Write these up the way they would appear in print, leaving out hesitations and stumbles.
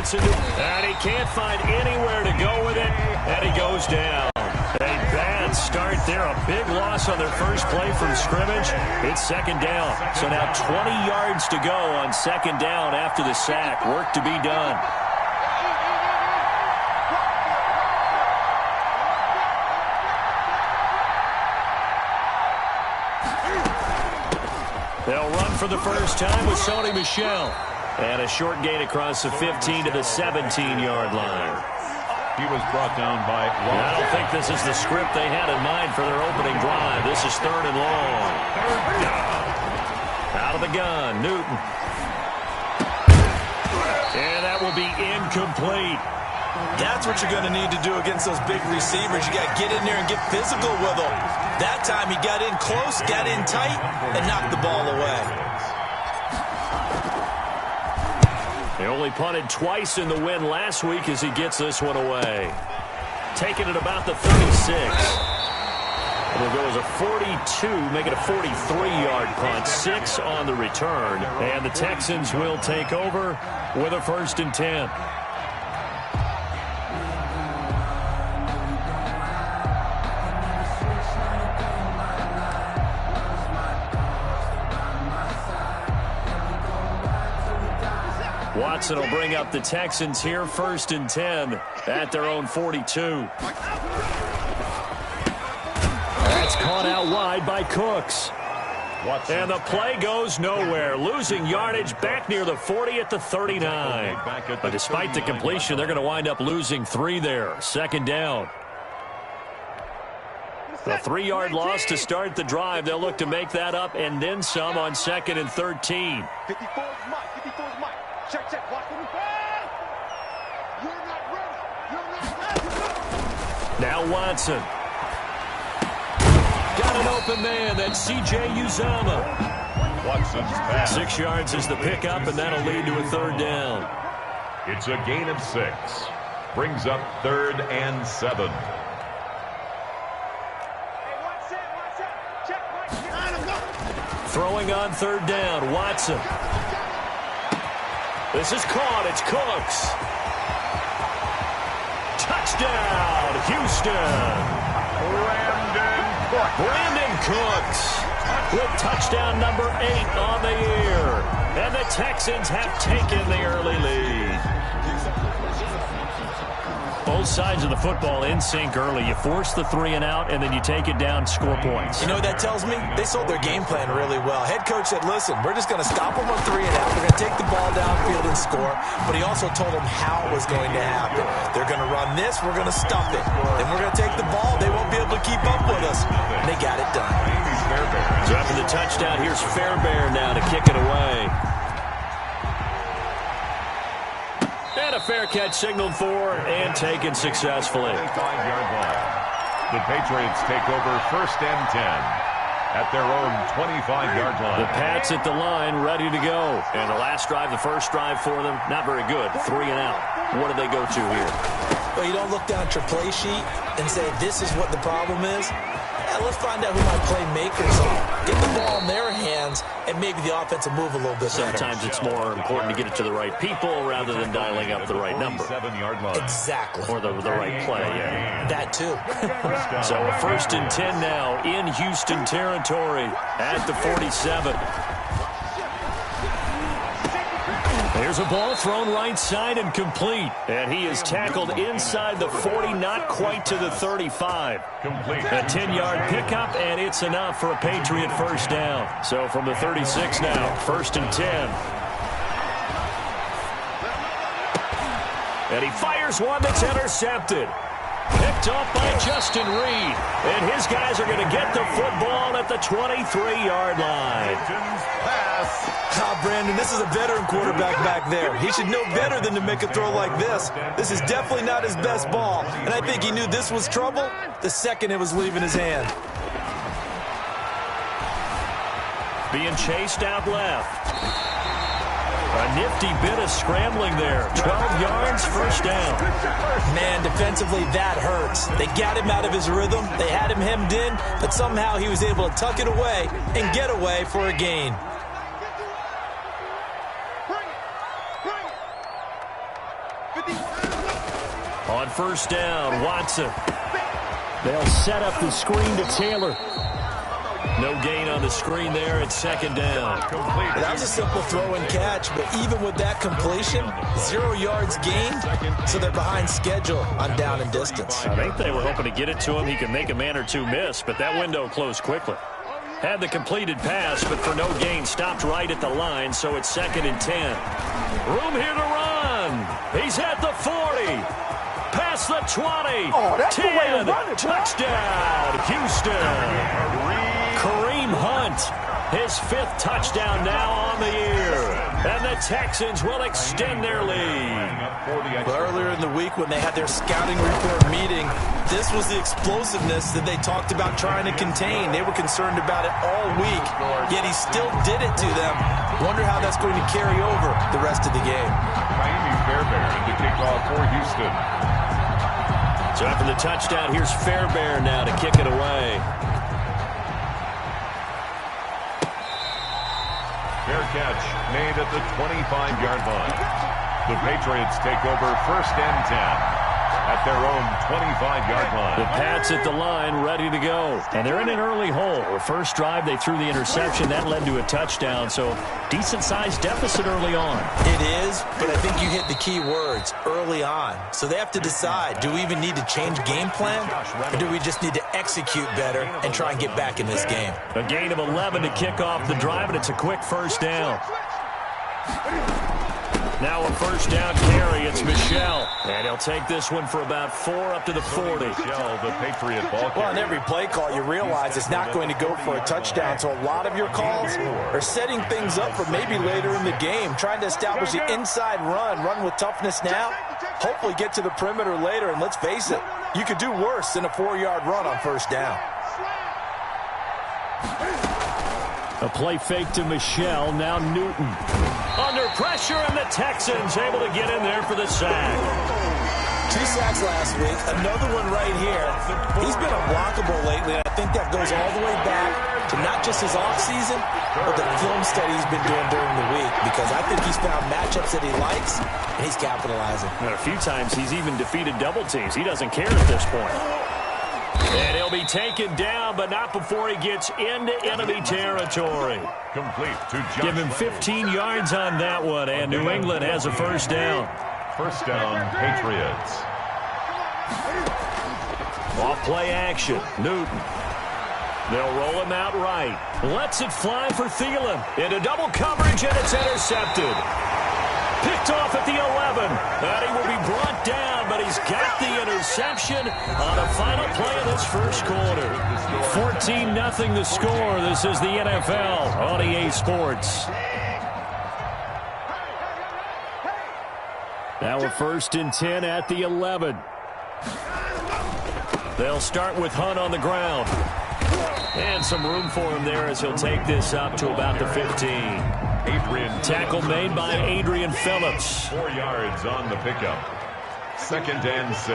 Chance, and he can't find anywhere to go with it, and he goes down. A bad start there. A big loss on their first play from scrimmage. It's second down. So now 20 yards to go on second down after the sack. Work to be done. They'll run for the first time with Sony Michel. And a short gain across the 15 to the 17-yard line. He was brought down by long. I don't think this is the script they had in mind for their opening drive. This is third and long. Third down. Out of the gun, Newton. And that will be incomplete. That's what you're going to need to do against those big receivers. You got to get in there and get physical with them. That time he got in close, got in tight, and knocked the ball away. They only punted twice in the win last week as he gets this one away. Taking it about the 36. It'll go as a 42, make it a 43-yard punt. 6 on the return. And the Texans will take over with a 1st and 10. Watson will bring up the Texans here, 1st and 10 at their own 42. That's caught out wide by Cooks. Watson. And the play goes nowhere. Losing yardage back near the 40 at the 39. But despite the completion, they're going to wind up losing 3 there. Second down. A 3-yard loss to start the drive. They'll look to make that up and then some on 2nd and 13. 54 is Mike. 54 is Mike. Check, check. Watch for the ball. You're not ready. You're not ready. Now Watson. Got an open man. That's C.J. Uzomah. Watson's pass. 6 yards is the pickup, and that'll lead to a 3rd down. It's a gain of 6. Brings up 3rd and 7. Throwing on 3rd down, Watson. This is caught. It's Cooks. Touchdown, Houston. Brandon Cooks with touchdown number 8 on the year. And the Texans have taken the early lead. Both sides of the football in sync early. You force the 3 and out, and then you take it down, score points. You know what that tells me? They sold their game plan really well. Head coach said, listen, we're just going to stop them on 3 and out. We're going to take the ball downfield and score. But he also told them how it was going to happen. They're going to run this. We're going to stuff it. Then we're going to take the ball. They won't be able to keep up with us. And they got it done. So after the touchdown, here's Fairbairn now to kick it away. And a fair catch signaled for and taken successfully. 5-yard line. The Patriots take over 1st and 10 at their own 25-yard line. The Pats at the line, ready to go. And the last drive, the first drive for them, not very good. 3 and out. What do they go to here? Well, you don't look down at your play sheet and say, this is what the problem is. Yeah, let's find out who my playmakers are. Get the ball in their hands, and maybe the offense will move a little bit better. Sometimes it's more important to get it to the right people rather than dialing up the right number. 7-yard line. Exactly. Or the right play, yeah. That too. So a 1st and 10 now in Houston territory at the 47. There's a ball thrown right side and complete. And he is tackled inside the 40, not quite to the 35. Complete. A 10-yard pickup, and it's enough for a Patriot 1st down. So from the 36 now, 1st and 10. And he fires one that's intercepted. Picked off by Justin Reed. And his guys are going to get the football at the 23-yard line. Ah, Brandon, this is a veteran quarterback back there. He should know better than to make a throw like this. This is definitely not his best ball. And I think he knew this was trouble the second it was leaving his hand. Being chased out left. A nifty bit of scrambling there. 12 yards, 1st down. Man, defensively, that hurts. They got him out of his rhythm. They had him hemmed in, but somehow he was able to tuck it away and get away for a gain. On first down, Watson. They'll set up the screen to Taylor. No gain on the screen there at second down. That was a simple throw and catch, but even with that completion, 0 yards gained, so they're behind schedule on down and distance. I think they were hoping to get it to him. He could make a man or two miss, but that window closed quickly. Had the completed pass, but for no gain, stopped right at the line, so it's 2nd and 10. Room here to run. He's at the 40. Past the 20. 10. Touchdown, Houston. Kareem Hunt, his 5th touchdown now on the year. And the Texans will extend their lead. But earlier in the week when they had their scouting report meeting, this was the explosiveness that they talked about trying to contain. They were concerned about it all week, yet he still did it to them. Wonder how that's going to carry over the rest of the game. Miami Fairbairn to kick off for Houston. So after the touchdown, here's Fairbairn now to kick it away. Fair catch made at the 25-yard line. The Patriots take over 1st and 10 at their own 25-yard line. The Pats at the line, ready to go. And they're in an early hole. The first drive, they threw the interception. That led to a touchdown, so decent-sized deficit early on. It is, but I think you hit the key words, early on. So they have to decide, do we even need to change game plan, or do we just need to execute better and try and get back in this game? A gain of 11 to kick off the drive, and it's a quick first down. Now a first down carry. It's Michel. And he'll take this one for about 4 up to the 40. Michel, the Patriot ball carrier. Well, on every play call, you realize it's not going to go for a touchdown. So a lot of your calls are setting things up for maybe later in the game, trying to establish the inside run with toughness now, hopefully get to the perimeter later. And let's face it, you could do worse than a 4-yard run on first down. A play fake to Michel. Now Newton. Under pressure, and the Texans able to get in there for the sack. 2 sacks last week. Another one right here. He's been unblockable lately, and I think that goes all the way back to not just his offseason, but the film study he's been doing during the week, because I think he's found matchups that he likes, and he's capitalizing. And a few times he's even defeated double teams. He doesn't care at this point. And he'll be taken down, but not before he gets into enemy territory. Complete to Josh. Give him 15 yards on that one, and New England has a first down. First down, Patriots. Off play action, Newton. They'll roll him out right. Lets it fly for Thielen. Into double coverage, and it's intercepted. Picked off at the 11. And he will be brought down, but he's got the interception on the final play of this first quarter. 14-0 the score. This is the NFL on EA Sports. Now a 1st and 10 at the 11. They'll start with Hunt on the ground. And some room for him there as he'll take this up to about the 15. Tackle made by Adrian Phillips. 4 yards on the pickup. 2nd and 6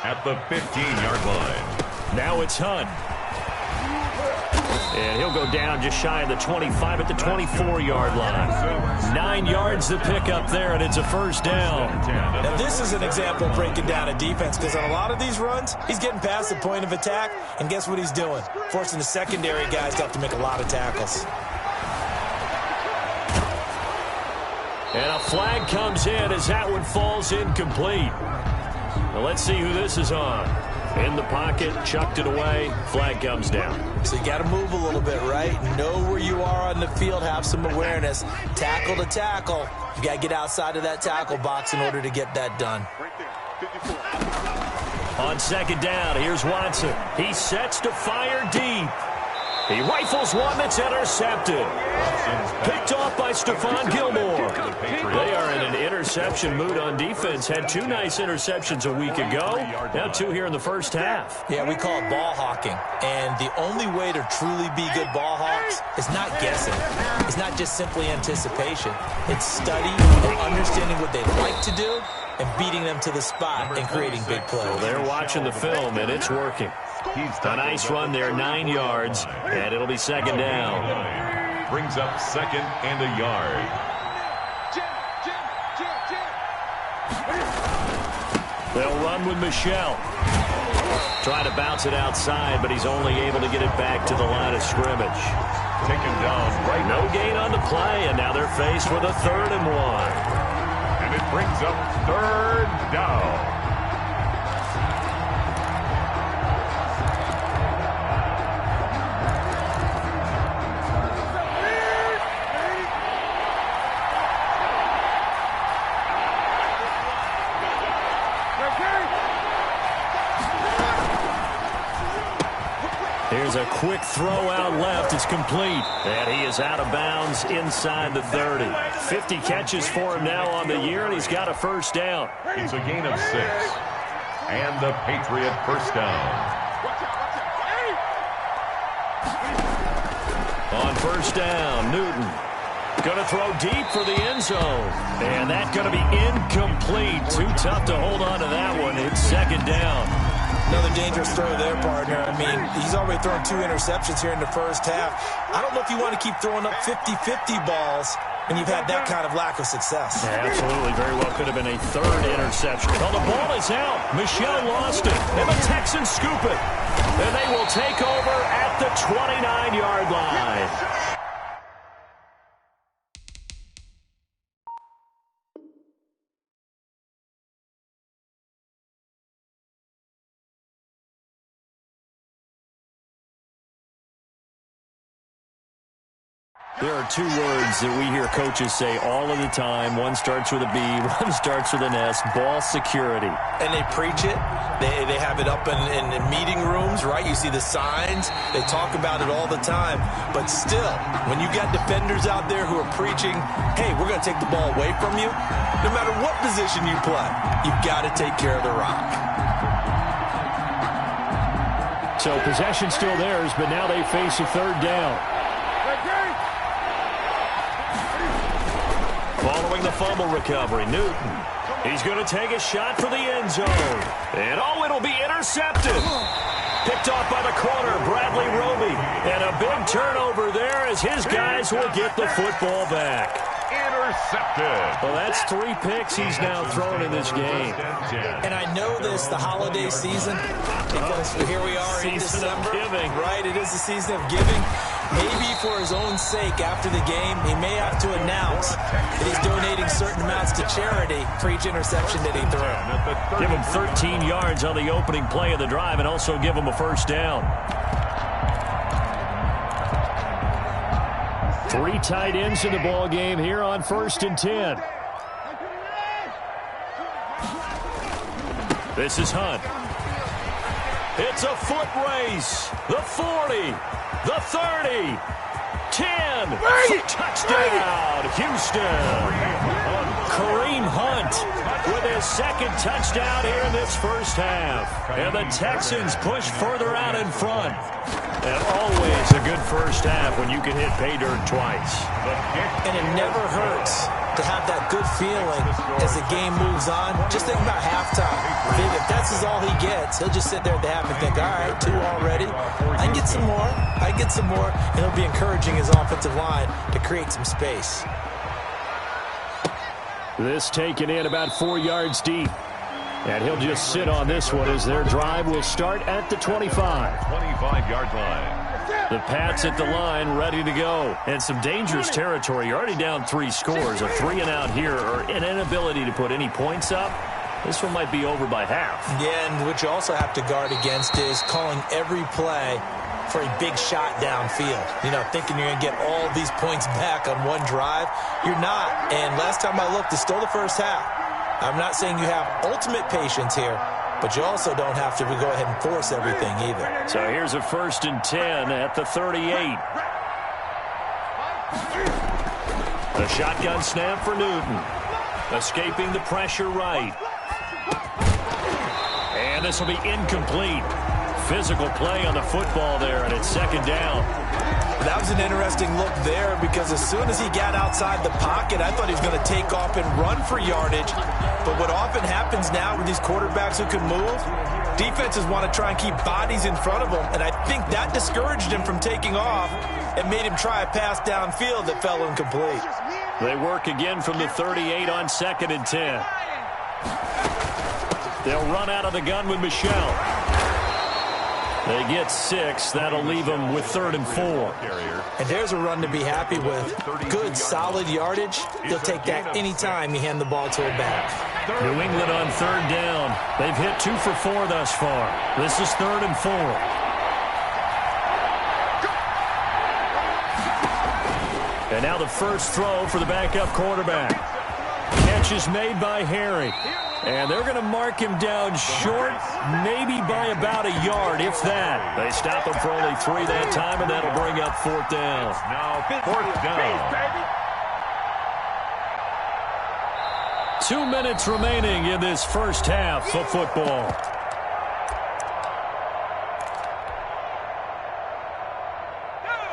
at the 15-yard line. Now it's Hunt. And he'll go down just shy of the 25 at the 24-yard line. 9 yards to pick up there, and it's a first down. Now this is an example of breaking down a defense, because on a lot of these runs, he's getting past the point of attack, and guess what he's doing? Forcing the secondary guys to have to make a lot of tackles. And a flag comes in as that one falls incomplete. Now let's see who this is on. In the pocket, chucked it away, flag comes down. So you got to move a little bit, right? Know where you are on the field, have some awareness. Tackle to tackle. You got to get outside of that tackle box in order to get that done. On 2nd down, here's Watson. He sets to fire deep. He rifles one that's intercepted. Picked off by Stephon Gilmore. They are in an interception mood on defense. Had 2 nice interceptions a week ago. Now 2 here in the first half. Yeah, we call it ball hawking. And the only way to truly be good ball hawks is not guessing. It's not just simply anticipation. It's study and understanding what they like to do and beating them to the spot and creating big plays. Well, they're watching the film, and it's working. A nice run there, 9 yards, and it'll be 2nd down. Brings up 2nd and a yard. They'll run with Michel. Trying to bounce it outside, but he's only able to get it back to the line of scrimmage. Taken down right. No gain on the play, and now they're faced with a 3rd and 1. And it brings up 3rd down. Here's a quick throw out left. It's complete. And he is out of bounds inside the 30. 50 catches for him now on the year, and he's got a 1st down. It's a gain of 6. And the Patriot 1st down. On 1st down, Newton. Going to throw deep for the end zone. And that's going to be incomplete. Too tough to hold on to that one. It's 2nd down. Another dangerous throw there, partner. I mean, he's already thrown 2 interceptions here in the first half. I don't know if you want to keep throwing up 50-50 balls when you've had that kind of lack of success. Yeah, absolutely. Very well could have been a 3rd interception. Well, the ball is out. Michel lost it. And the Texans scoop it. And they will take over at the 29-yard line. There are 2 words that we hear coaches say all of the time. One starts with a B, one starts with an S, ball security. And they preach it. They have it up in meeting rooms, right? You see the signs. They talk about it all the time. But still, when you got defenders out there who are preaching, hey, we're going to take the ball away from you, no matter what position you play, you've got to take care of the rock. So possession still theirs, but now they face a 3rd down. Following the fumble recovery, Newton. He's going to take a shot for the end zone. And, it'll be intercepted. Picked off by the corner, Bradley Roby. And a big turnover there as his guys will get the football back. Intercepted. Well, that's 3 picks he's now thrown in this game. And I know this, the holiday season, because here we are in December. Giving. Right, it is the season of giving. Maybe for his own sake after the game, he may have to announce that he's donating certain amounts to charity for each interception that he threw. Give him 13 yards on the opening play of the drive and also give him a 1st down. 3 tight ends in the ball game here on 1st and 10. This is Hunt. It's a foot race. The 40. The 30. 10. Touchdown, Houston. Kareem Hunt with his 2nd touchdown here in this first half. And the Texans push further out in front. And always a good first half when you can hit pay dirt twice. And it never hurts to have that good feeling as the game moves on. Just think about halftime. If that's all he gets, he'll just sit there at the half and think, all right, 2 already. I can get some more. I can get some more. And he'll be encouraging his offensive line to create some space. This taken in about 4 yards deep. And he'll just sit on this one as their drive will start at the 25. 25-yard line. The Pats at the line, ready to go. And some dangerous territory. You're already down 3 scores. A 3 and out here, or an inability to put any points up. This one might be over by half. Yeah, and what you also have to guard against is calling every play for a big shot downfield. You know, thinking you're going to get all these points back on one drive. You're not. And last time I looked, it's still the first half. I'm not saying you have ultimate patience here, but you also don't have to go ahead and force everything either. So here's a 1st and 10 at the 38. The shotgun snap for Newton. Escaping the pressure right. And this will be incomplete. Physical play on the football there, and it's 2nd down. That was an interesting look there because as soon as he got outside the pocket, I thought he was going to take off and run for yardage. But what often happens now with these quarterbacks who can move, defenses want to try and keep bodies in front of them, and I think that discouraged him from taking off and made him try a pass downfield that fell incomplete. They work again from the 38 on 2nd and 10. They'll run out of the gun with Michel. They get 6. That'll leave them with 3rd and 4. And there's a run to be happy with. Good, solid yardage. They'll take that anytime you hand the ball to a back. New England on 3rd down. They've hit 2 for 4 thus far. This is 3rd and 4. And now the first throw for the backup quarterback. Catch is made by Harry. And they're going to mark him down short, maybe by about a yard, if that. They stop him for only 3 that time, and that'll bring up 4th down. Now 4th down. 2 minutes remaining in this first half of football.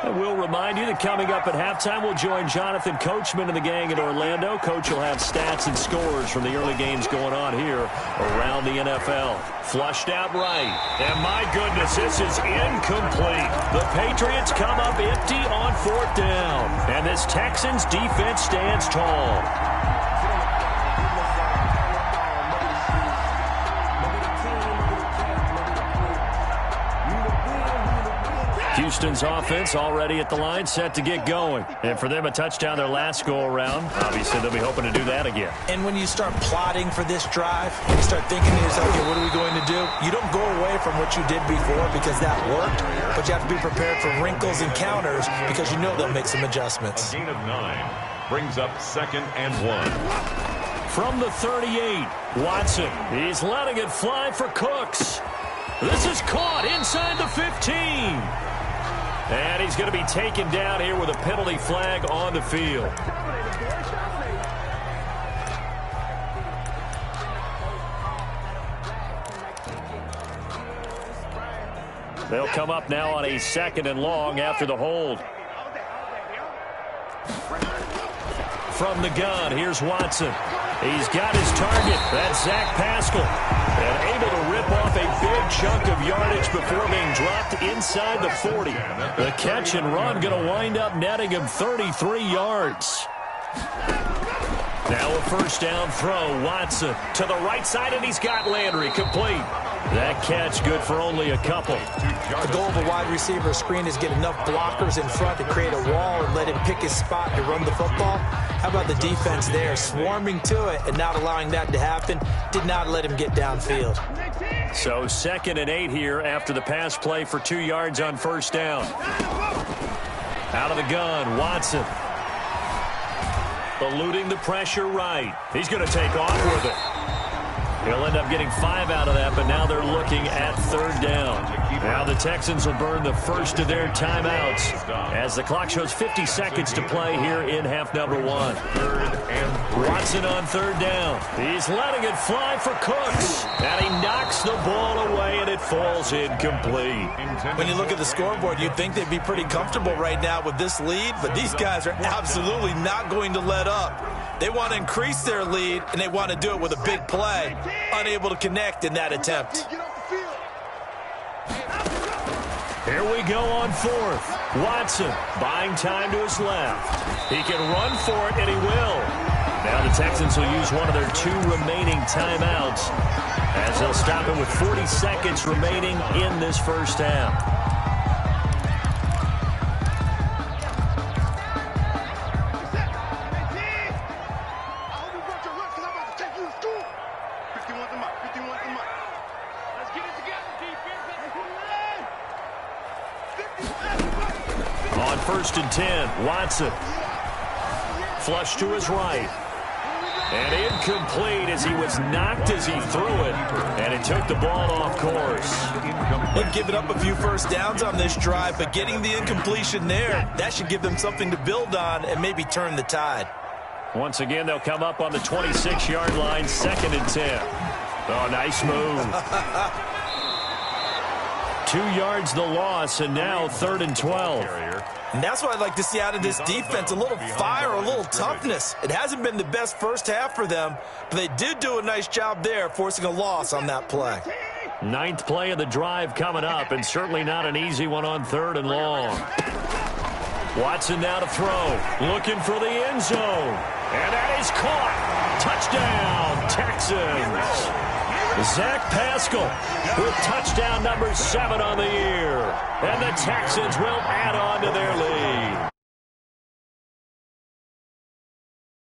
And we'll remind you that coming up at halftime, we'll join Jonathan Coachman and the gang in Orlando. Coach will have stats and scores from the early games going on here around the NFL. Flushed out right. And my goodness, this is incomplete. The Patriots come up empty on 4th down. And this Texans defense stands tall. Houston's offense already at the line, set to get going. And for them, a touchdown their last go-around. Obviously, they'll be hoping to do that again. And when you start plotting for this drive, you start thinking to yourself, okay, what are we going to do? You don't go away from what you did before because that worked, but you have to be prepared for wrinkles and counters because you know they'll make some adjustments. A gain of 9 brings up 2nd and 1. From the 38, Watson. He's letting it fly for Cooks. This is caught inside the 15. And he's going to be taken down here with a penalty flag on the field. They'll come up now on a 2nd and long after the hold. From the gun, here's Watson. He's got his target. That's Zach Pascal. And able to rip off a big chunk of yardage before being dropped inside the 40. The catch and run going to wind up netting him 33 yards. Now a 1st down throw. Watson to the right side, and he's got Landry complete. That catch good for only a couple. The goal of a wide receiver screen is get enough blockers in front to create a wall and let him pick his spot to run the football. How about the defense there, swarming to it and not allowing that to happen? Did not let him get downfield. So 2nd and 8 here after the pass play for 2 yards on 1st down. Out of the gun, Watson. Eluding the pressure right. He's going to take off with it. He'll end up getting 5 out of that, but now they're looking at 3rd down. Now the Texans will burn the first of their timeouts as the clock shows 50 seconds to play here in half number 1. Watson on 3rd down. He's letting it fly for Cooks. And he knocks the ball away, and it falls incomplete. When you look at the scoreboard, you'd think they'd be pretty comfortable right now with this lead, but these guys are absolutely not going to let up. They want to increase their lead, and they want to do it with a big play. Unable to connect in that attempt. Here we go on 4th. Watson buying time to his left. He can run for it, and he will. Now the Texans will use one of their 2 remaining timeouts as they'll stop it with 40 seconds remaining in this first half. On 1st and 10, Watson. Flush to his right. And incomplete as he was knocked as he threw it. And it took the ball off course. They've given up a few 1st downs on this drive, but getting the incompletion there, that should give them something to build on and maybe turn the tide. Once again, they'll come up on the 26-yard line, 2nd and 10. Oh, nice move. 2 yards the loss, and now 3rd and 12. And that's what I'd like to see out of this defense, a little fire, a little toughness. It hasn't been the best first half for them, but they did do a nice job there, forcing a loss on that play. 9th play of the drive coming up, and certainly not an easy one on 3rd and long. Watson now to throw, looking for the end zone. And that is caught. Touchdown, Texans. Zach Pascal with touchdown number 7 on the year. And the Texans will add on to their lead.